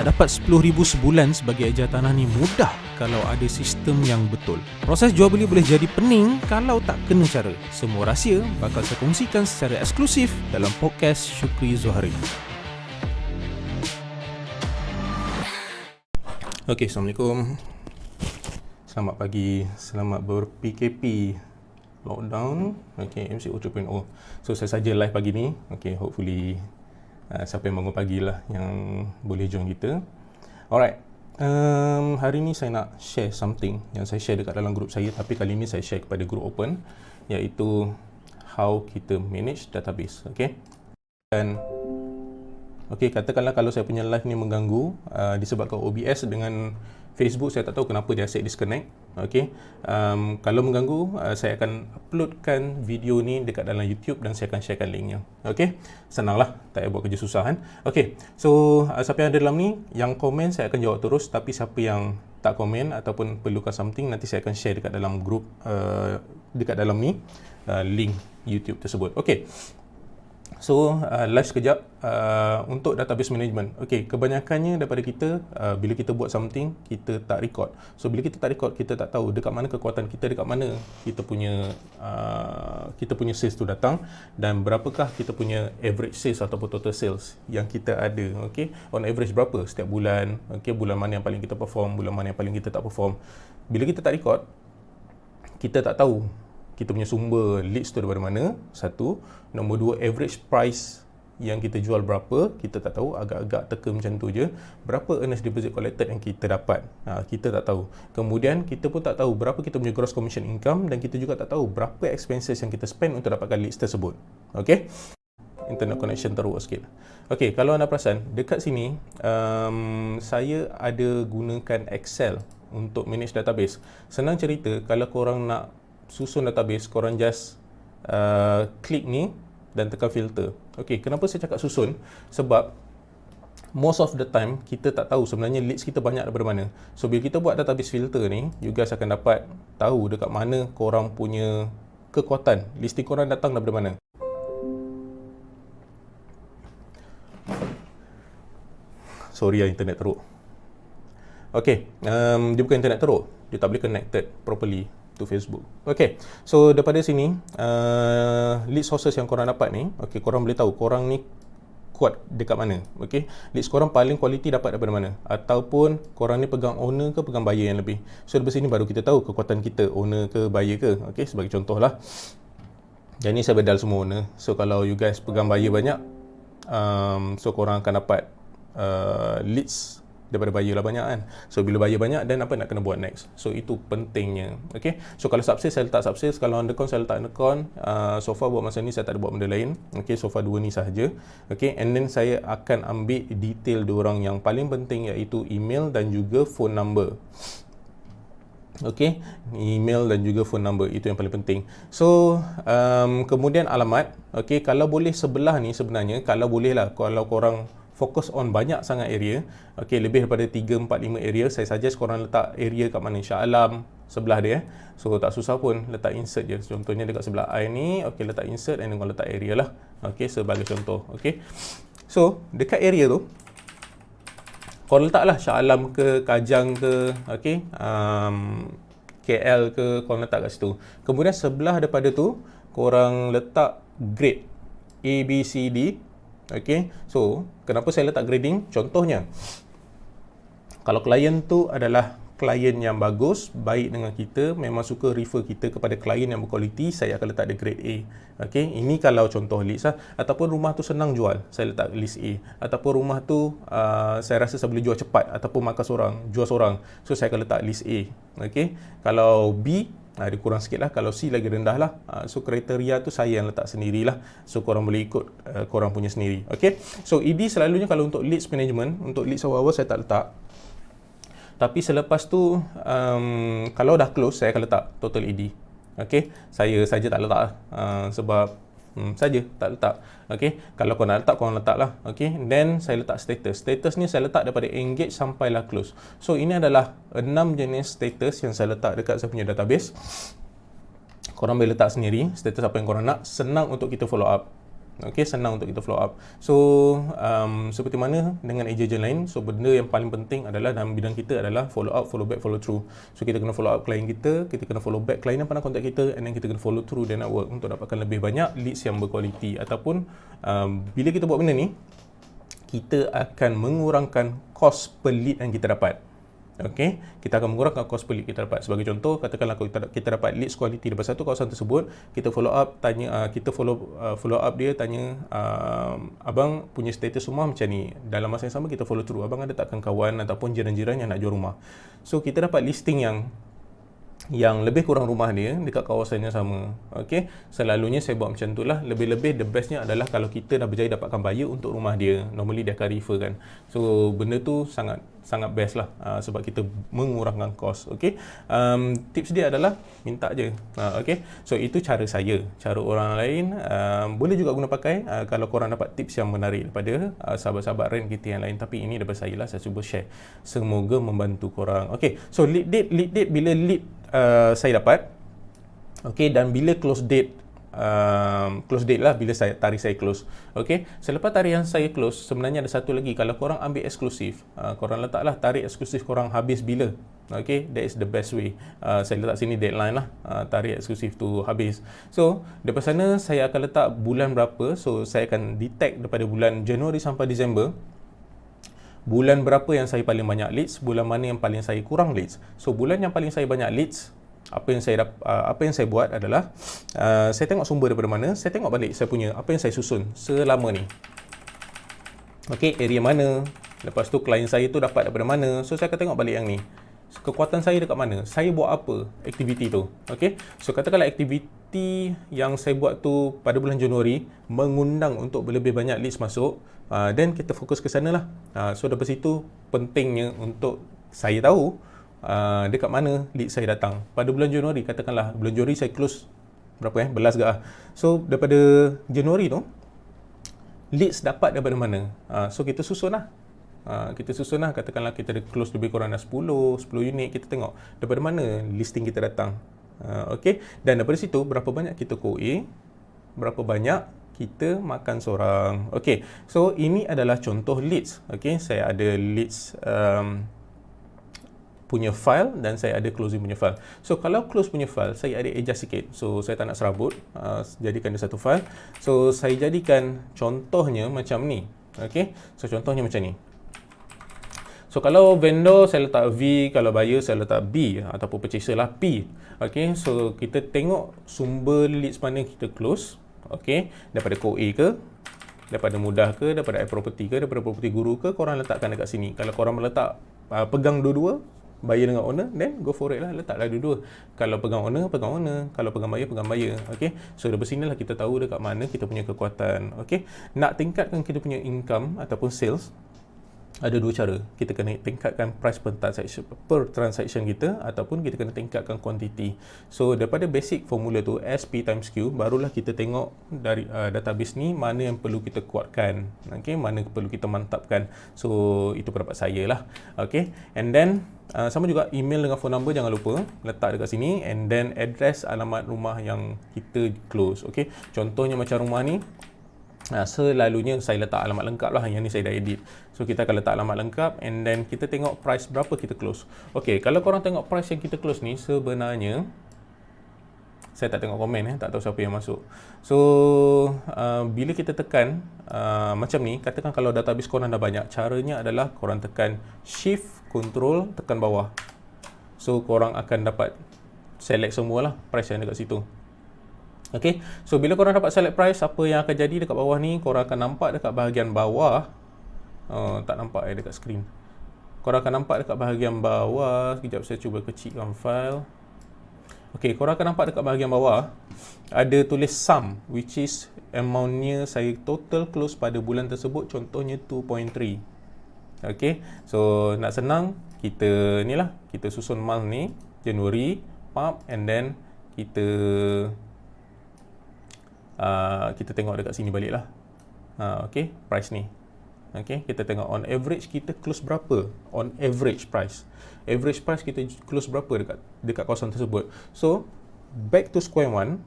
Nak dapat 10,000 sebulan sebagai ejar tanah ni mudah kalau ada sistem yang betul. Proses jual beli boleh jadi pening kalau tak kena cara. Semua rahsia bakal saya kongsikan secara eksklusif dalam podcast Syukri Zuhari. Okey, Assalamualaikum. Selamat pagi, selamat ber-PKP lockdown. Okey, MCO 2.0. So saya saja live pagi ni. Okey, hopefully siapa yang bangun pagi lah yang boleh join kita. Alright, hari ni saya nak share something yang saya share dekat dalam group saya, tapi kali ni saya share kepada group open, iaitu how kita manage database. Okay, dan katakanlah kalau saya punya live ni mengganggu disebabkan OBS dengan Facebook, saya tak tahu kenapa dia asyik disconnect. Kalau mengganggu, saya akan uploadkan video ni dekat dalam YouTube dan saya akan sharekan linknya. Senanglah, tak payah buat kerja susah kan. So siapa yang ada dalam ni, yang komen saya akan jawab terus, tapi siapa yang tak komen ataupun perlukan something, nanti saya akan share dekat dalam group, dekat dalam ni, link YouTube tersebut. So, live sekejap untuk database management. Kebanyakannya daripada kita, bila kita buat something, kita tak record. So, bila kita tak record, kita tak tahu dekat mana kekuatan kita, dekat mana kita punya sales tu datang, dan berapakah kita punya average sales ataupun total sales yang kita ada. On average berapa setiap bulan, bulan mana yang paling kita perform, bulan mana yang paling kita tak perform. Bila kita tak record, kita tak tahu kita punya sumber leads tu daripada mana, satu. Nombor dua, average price yang kita jual berapa, kita tak tahu, agak-agak teka macam tu je. Berapa earnest deposit collected yang kita dapat, kita tak tahu. Kemudian kita pun tak tahu berapa kita punya gross commission income, dan kita juga tak tahu berapa expenses yang kita spend untuk dapatkan leads tersebut. Internet connection teruk sikit. Kalau anda perasan, dekat sini saya ada gunakan Excel untuk manage database. Senang cerita, kalau korang nak susun database, korang just klik ni dan tekan filter. Kenapa saya cakap susun? Sebab most of the time kita tak tahu sebenarnya leads kita banyak daripada mana. So bila kita buat database filter ni, you guys akan dapat tahu dekat mana korang punya kekuatan, listing korang datang daripada mana. Sorry internet teruk. Dia bukan internet teruk, dia tak boleh connected properly to Facebook. So daripada sini, lead sources yang korang dapat ni, korang boleh tahu korang ni kuat dekat mana. Leads korang paling quality dapat daripada mana, ataupun korang ni pegang owner ke pegang buyer yang lebih. So dari sini baru kita tahu kekuatan kita, owner ke buyer ke. Sebagai contoh lah, dan ni saya bedal semua owner. So kalau you guys pegang buyer banyak, so korang akan dapat leads daripada buyer lah banyak kan. So bila buyer banyak, dan apa nak kena buat next. So itu pentingnya. So kalau sub sales, saya letak sub sales. Kalau undercon, saya letak undercon. So far buat masa ni saya tak ada buat benda lain. So far dua ni sahaja. And then saya akan ambil detail diorang yang paling penting, iaitu email dan juga phone number. Email dan juga phone number, itu yang paling penting. So kemudian alamat. Kalau boleh sebelah ni, sebenarnya kalau boleh lah, kalau korang fokus on banyak sangat area, lebih daripada 3, 4, 5 area, saya suggest korang letak area kat mana, Shah Alam sebelah dia. So tak susah pun, letak insert je. Contohnya dekat sebelah I ni, letak insert, and then korang letak area lah. Sebagai contoh. So dekat area tu, korang letaklah Shah Alam ke, Kajang ke, KL ke, korang letak kat situ. Kemudian sebelah daripada tu, korang letak grade A, B, C, D. So kenapa saya letak grading? Contohnya, kalau klien tu adalah klien yang bagus, baik dengan kita, memang suka refer kita kepada klien yang berkualiti, saya akan letak dia grade A. Ini kalau contoh leads lah. Ataupun rumah tu senang jual, saya letak list A. Ataupun rumah tu saya rasa saya boleh jual cepat, ataupun jual seorang, so saya akan letak list A. Kalau B, dia kurang sikit lah. Kalau C lagi rendah lah. So kriteria tu saya yang letak sendirilah. So korang boleh ikut korang punya sendiri. So ED selalunya kalau untuk leads management, untuk leads awal-awal saya tak letak. Tapi selepas tu kalau dah close, saya akan letak total ED. Saya saja tak letak lah. Sebab saja tak letak. Kalau korang nak letak, korang letak lah. Then saya letak status. Status ni saya letak daripada engage sampailah close. So ini adalah 6 jenis status yang saya letak dekat saya punya database. Korang boleh letak sendiri status apa yang korang nak, senang untuk kita follow up. Okay, senang untuk kita follow up. So, seperti mana dengan agent lain, so benda yang paling penting adalah dalam bidang kita adalah follow up, follow back, follow through. So, kita kena follow up klien kita kena follow back klien yang pernah contact kita, and then kita kena follow through the network untuk dapatkan lebih banyak leads yang berkualiti. Ataupun, bila kita buat benda ni, kita akan mengurangkan kos per lead yang kita dapat. Okey, kita akan mengurangkan kos per lead kita dapat. Sebagai contoh, katakanlah kita dapat leads quality daripada satu kawasan tersebut, kita follow up tanya kita follow up dia tanya, abang punya status rumah macam ni. Dalam masa yang sama kita follow through, abang ada takkan kawan ataupun jiran-jiran yang nak jual rumah. So kita dapat listing yang lebih kurang rumah dia dekat kawasan yang sama. Okey, selalunya saya buat macam itulah. Lebih-lebih the bestnya adalah kalau kita dah berjaya dapatkan buyer untuk rumah dia, normally dia akan refer kan. So benda tu sangat best lah, sebab kita mengurangkan kos. Okey, tips dia adalah minta je. Okey, so itu cara saya. Cara orang lain boleh juga guna pakai kalau korang dapat tips yang menarik daripada sahabat-sahabat rent kita yang lain. Tapi ini daripada saya lah, saya cuba share, semoga membantu korang. Okey, so lead date bila lead saya dapat, okey, dan bila close date lah bila tarikh saya close. Okey, selepas tarikh yang saya close, sebenarnya ada satu lagi. Kalau korang ambil eksklusif, korang letaklah tarikh eksklusif korang habis bila. Okey, that is the best way. Saya letak sini deadline lah, tarikh eksklusif tu habis. So daripada sana saya akan letak bulan berapa. So saya akan detect daripada bulan Januari sampai Disember, bulan berapa yang saya paling banyak leads, bulan mana yang paling saya kurang leads. So bulan yang paling saya banyak leads, apa yang saya buat adalah saya tengok sumber daripada mana, saya tengok balik saya punya apa yang saya susun selama ni. Okey, area mana, lepas tu klien saya tu dapat daripada mana. So saya akan tengok balik yang ni, kekuatan saya dekat mana, saya buat apa aktiviti tu. Okey, so katakanlah aktiviti yang saya buat tu pada bulan Januari mengundang untuk lebih banyak leads masuk, then kita fokus ke sana lah. So daripada situ pentingnya untuk saya tahu dekat mana lead saya datang. Pada bulan Januari, katakanlah bulan Januari saya close berapa belas ke. So daripada Januari tu leads dapat daripada mana. So kita susun lah. Katakanlah kita ada close lebih kurang 10 unit, kita tengok daripada mana listing kita datang. Okey, dan daripada situ berapa banyak kita QA, berapa banyak kita makan seorang. Okey, so ini adalah contoh leads. Okey, saya ada leads punya file dan saya ada closing punya file. So kalau close punya file saya ada adjust sikit. So saya tak nak serabut, jadikan dia satu file. So saya jadikan contohnya macam ni. Okey, so contohnya macam ni. So kalau vendor saya letak V, kalau buyer saya letak B, ataupun purchaser lah P. Okey, so kita tengok sumber leads mana kita close. Okey, daripada QA ke, daripada mudah ke, daripada iProperty ke, daripada property guru ke, korang letakkan dekat sini. Kalau korang meletak pegang dua-dua, buyer dengan owner, then go for it lah, letaklah dua-dua. Kalau pegang owner, kalau pegang buyer. Okey, so dari sinilah kita tahu dekat mana kita punya kekuatan. Okey, nak tingkatkan kita punya income ataupun sales, ada dua cara. Kita kena tingkatkan price per transaction kita, ataupun kita kena tingkatkan quantity. So daripada basic formula tu, SP times Q, barulah kita tengok dari database ni mana yang perlu kita kuatkan, okay, mana perlu kita mantapkan. So itu pendapat saya lah. Okay, and then sama juga email dengan phone number jangan lupa letak dekat sini, and then address alamat rumah yang kita close. Okay, contohnya macam rumah ni, selalunya saya letak alamat lengkap lah, yang ni saya dah edit. So kita akan letak alamat lengkap, and then kita tengok price berapa kita close. Ok, kalau korang tengok price yang kita close ni, sebenarnya saya tak tengok komen, tak tahu siapa yang masuk. So bila kita tekan macam ni, katakan kalau database korang dah banyak, caranya adalah korang tekan shift, control, tekan bawah. So korang akan dapat select semualah price yang dekat situ. Okay, so bila korang dapat select price, apa yang akan jadi dekat bawah ni, korang akan nampak dekat bahagian bawah, tak nampak dekat skrin. Korang akan nampak dekat bahagian bawah, sekejap saya cuba kecilkan file. Okay, korang akan nampak dekat bahagian bawah ada tulis sum, which is amountnya saya total close pada bulan tersebut, contohnya 2.3. Okay, so nak senang, kita ni lah, kita susun month ni, Januari, and then kita tengok dekat sini balik lah. Okay, price ni. Okay, kita tengok on average kita close berapa. On average price kita close berapa dekat kawasan tersebut. So back to square one,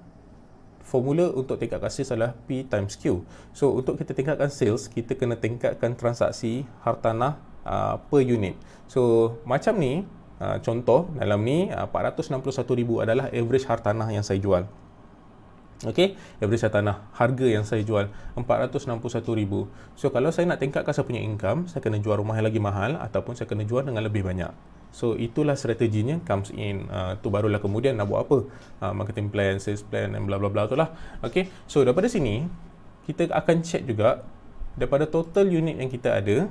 formula untuk tingkatkan sales adalah P times Q. So untuk kita tingkatkan sales, kita kena tingkatkan transaksi hartanah per unit. So macam ni, contoh dalam ni 461,000 adalah average hartanah yang saya jual. Okey, average hartanah, harga yang saya jual 461,000. So kalau saya nak tingkatkan saya punya income, saya kena jual rumah yang lagi mahal ataupun saya kena jual dengan lebih banyak. So itulah strateginya comes in. Tu barulah kemudian nak buat apa? Marketing plan, sales plan dan bla bla bla tu lah. Okey. So daripada sini kita akan check juga daripada total unit yang kita ada.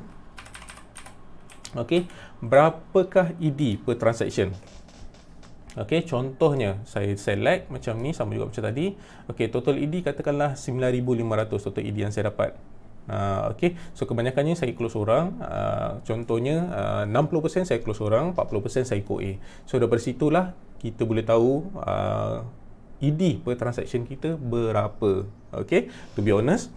Okey, berapakah ED per transaction? Okey, contohnya saya select macam ni, sama juga macam tadi. Okey, total ED katakanlah 9,500 total ED yang saya dapat. Okey, so kebanyakannya saya close orang. Contohnya 60% saya close orang, 40% saya QA. So daripada situlah kita boleh tahu ED per transaction kita berapa. Okey, to be honest,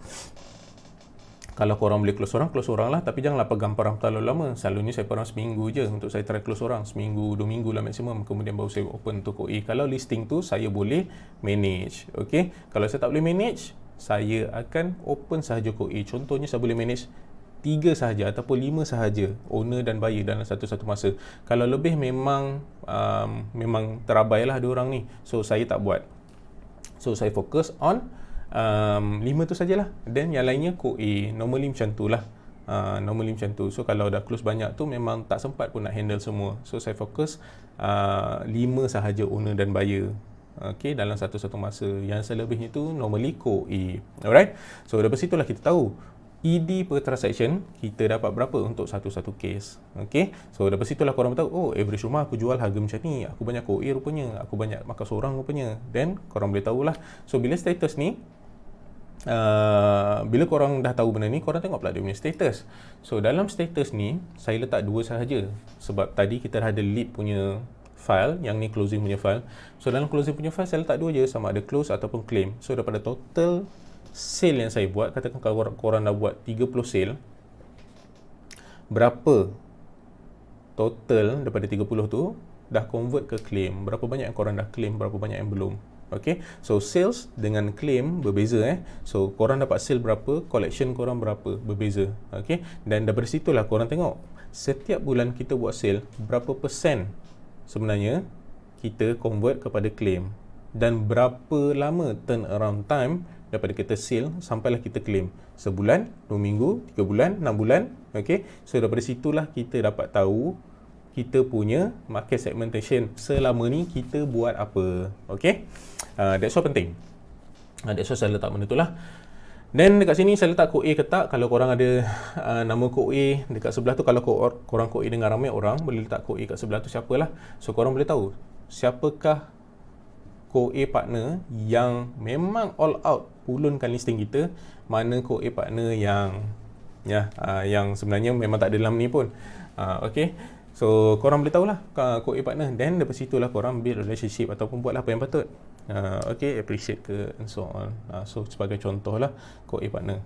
kalau korang boleh close orang lah, tapi janganlah pegang perang terlalu lama. Selalunya saya perang seminggu je untuk saya try close orang, seminggu 2 minggu lah maksimum, kemudian baru saya open untuk QA. Kalau listing tu saya boleh manage. Okey, kalau saya tak boleh manage, saya akan open sahaja QA. Contohnya saya boleh manage 3 sahaja ataupun 5 sahaja owner dan buyer dalam satu-satu masa. Kalau lebih memang terabailah diorang ni. So saya tak buat. So saya fokus on 5 tu sajalah. Then yang lainnya QA. Normally macam tu lah. Normally macam tu. So kalau dah close banyak tu memang tak sempat pun nak handle semua. So saya fokus 5 sahaja owner dan buyer. Okay, dalam satu-satu masa. Yang selebihnya tu normally QA. Alright. So daripada situlah kita tahu ED per transaction kita dapat berapa untuk satu-satu case. Okay. So daripada situlah korang tahu, oh average rumah aku jual harga macam ni, aku banyak QA rupanya, aku banyak makan seorang rupanya. Then korang boleh tahulah. So bila status ni, bila korang dah tahu benda ni, korang tengok pula dia punya status. So dalam status ni saya letak 2 sahaja. Sebab tadi kita dah ada lead punya file, yang ni closing punya file. So dalam closing punya file saya letak 2 je, sama ada close ataupun claim. So daripada total sale yang saya buat, katakan kalau korang dah buat 30 sale, berapa total daripada 30 tu dah convert ke claim, berapa banyak yang korang dah claim, berapa banyak yang belum. Okay, so sales dengan claim berbeza. So korang dapat sale berapa, collection korang berapa, berbeza. Okay, dan daripada situlah korang tengok setiap bulan kita buat sale, berapa persen sebenarnya kita convert kepada claim, dan berapa lama turnaround time daripada kita sale sampailah kita claim. Sebulan, 2 minggu, 3 bulan, 6 bulan. Okay, so daripada situlah kita dapat tahu kita punya market segmentation selama ni kita buat apa. Okay, that's why penting. That's why saya letak benda tu lah. Dan dekat sini saya letak QA ke tak. Kalau korang ada nama QA dekat sebelah tu, kalau korang QA dengan ramai orang, boleh letak QA kat sebelah tu siapalah. So korang boleh tahu siapakah QA partner yang memang all out pulunkan listing kita, mana QA partner yang yang sebenarnya memang tak ada dalam ni pun. Okay, so korang boleh tahulah QA partner, then daripada situlah korang build relationship ataupun buatlah apa yang patut. Okay, appreciate ke and so on. So sebagai contoh lah QA partner,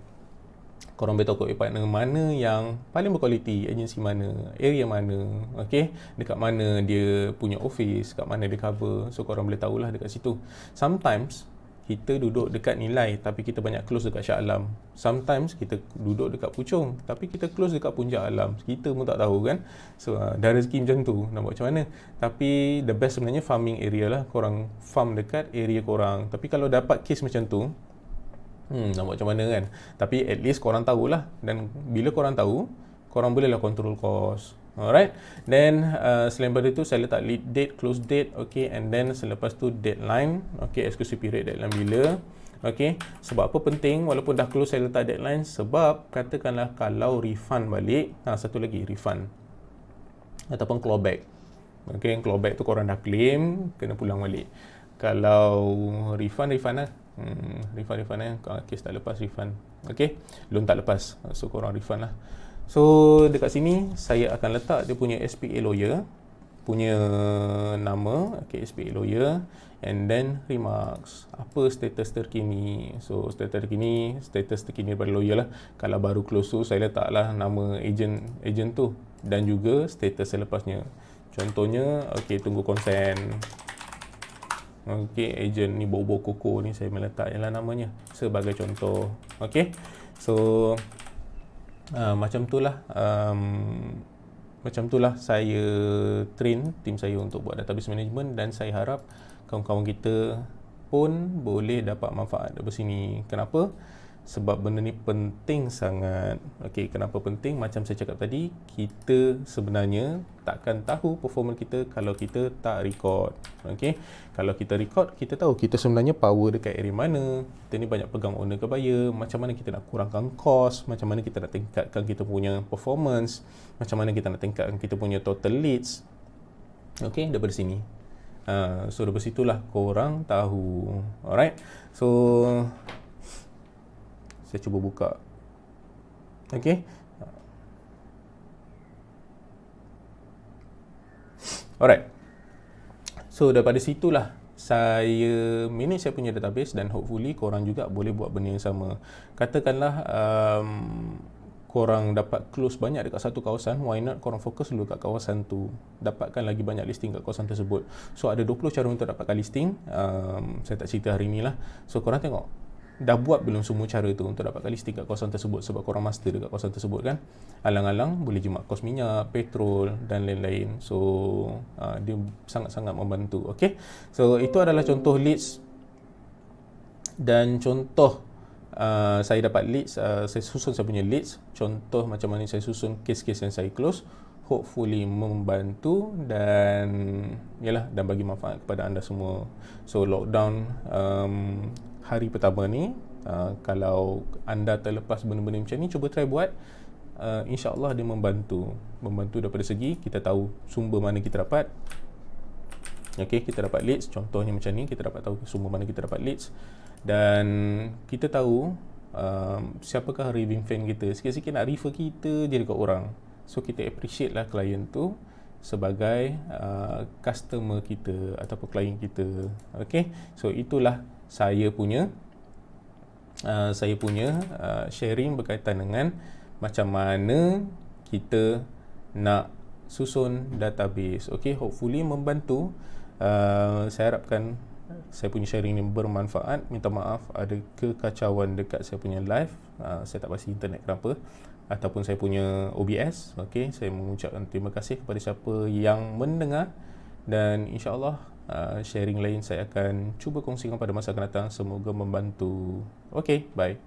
korang boleh tahu QA partner mana yang paling berkualiti, agensi mana, area mana, okay, dekat mana dia punya office, kat mana dia cover. So korang boleh tahulah dekat situ. Sometimes kita duduk dekat Nilai tapi kita banyak close dekat Shah Alam. Sometimes kita duduk dekat Puchong tapi kita close dekat Puncak Alam. Kita pun tak tahu kan. So dah rezeki macam tu, nak buat macam mana. Tapi the best sebenarnya farming area lah. Korang farm dekat area korang. Tapi kalau dapat case macam tu, nak buat macam mana kan. Tapi at least korang tahulah. Dan bila korang tahu, korang bolehlah control cost. Alright. Then selain daripada itu saya letak lead date, close date, okay, and then selepas tu deadline, okay, exclusive period, deadline bila. Okay, sebab apa penting walaupun dah close saya letak deadline? Sebab katakanlah kalau refund balik, satu lagi refund ataupun clawback. Okay, clawback tu korang dah claim, kena pulang balik. Kalau refund lah. Refund case tak lepas refund. Okay, belum tak lepas, so korang refund lah. So dekat sini saya akan letak dia punya SPA lawyer punya nama, okay, SPA lawyer, and then remarks, apa status terkini. So status terkini daripada lawyer lah. Kalau baru close tu saya letaklah nama agent tu dan juga status selepasnya. Contohnya, okay, tunggu konsen. Okey, agent ni bau-bau koko ni saya meletak ialah namanya sebagai contoh. Okey. So macam itulah saya train tim saya untuk buat database management, dan saya harap kawan-kawan kita pun boleh dapat manfaat dari sini. Kenapa? Sebab benda ni penting sangat. Okey, kenapa penting? Macam saya cakap tadi, kita sebenarnya takkan tahu performance kita kalau kita tak record. Okey, kalau kita record, kita tahu kita sebenarnya power dekat area mana. Kita ni banyak pegang owner ke buyer, macam mana kita nak kurangkan cost, macam mana kita nak tingkatkan kita punya performance, macam mana kita nak tingkatkan kita punya total leads. Okey, daripada sini. So dari situlah korang tahu. Alright. So saya cuba buka. Okey. Alright. So daripada situlah saya manage saya punya database, dan hopefully korang juga boleh buat benda yang sama. Katakanlah korang dapat close banyak dekat satu kawasan, why not korang fokus dulu kat kawasan tu, dapatkan lagi banyak listing kat kawasan tersebut. So ada 20 cara untuk dapatkan listing. Saya tak cerita hari ni lah. So korang tengok dah buat belum semua cara tu untuk dapatkan listing kat kawasan tersebut, sebab korang master dekat kawasan tersebut kan. Alang-alang boleh jimat kos minyak, petrol dan lain-lain. So dia sangat-sangat membantu. Okay, so itu adalah contoh leads, dan contoh saya dapat leads, saya susun saya punya leads, contoh macam mana saya susun case-case yang saya close. Hopefully membantu dan dan bagi manfaat kepada anda semua. So lockdown hari pertama ni, kalau anda terlepas benda-benda macam ni, cuba try buat. InsyaAllah dia membantu daripada segi kita tahu sumber mana kita dapat. Okay, kita dapat leads, contohnya macam ni, kita dapat tahu sumber mana kita dapat leads, dan kita tahu siapakah raving fan kita. Sikit-sikit nak refer kita je dekat orang. So kita appreciate lah klien tu sebagai customer kita ataupun klien kita. Okay, so itulah saya punya sharing berkaitan dengan macam mana kita nak susun database. Okay, hopefully membantu. Saya harapkan saya punya sharing ni bermanfaat. Minta maaf ada kekacauan dekat saya punya live. Saya tak pasti internet kenapa, ataupun saya punya OBS. Okay, saya mengucapkan terima kasih kepada siapa yang mendengar, dan insyaAllah sharing lain saya akan cuba kongsikan pada masa akan datang. Semoga membantu. Okay, bye.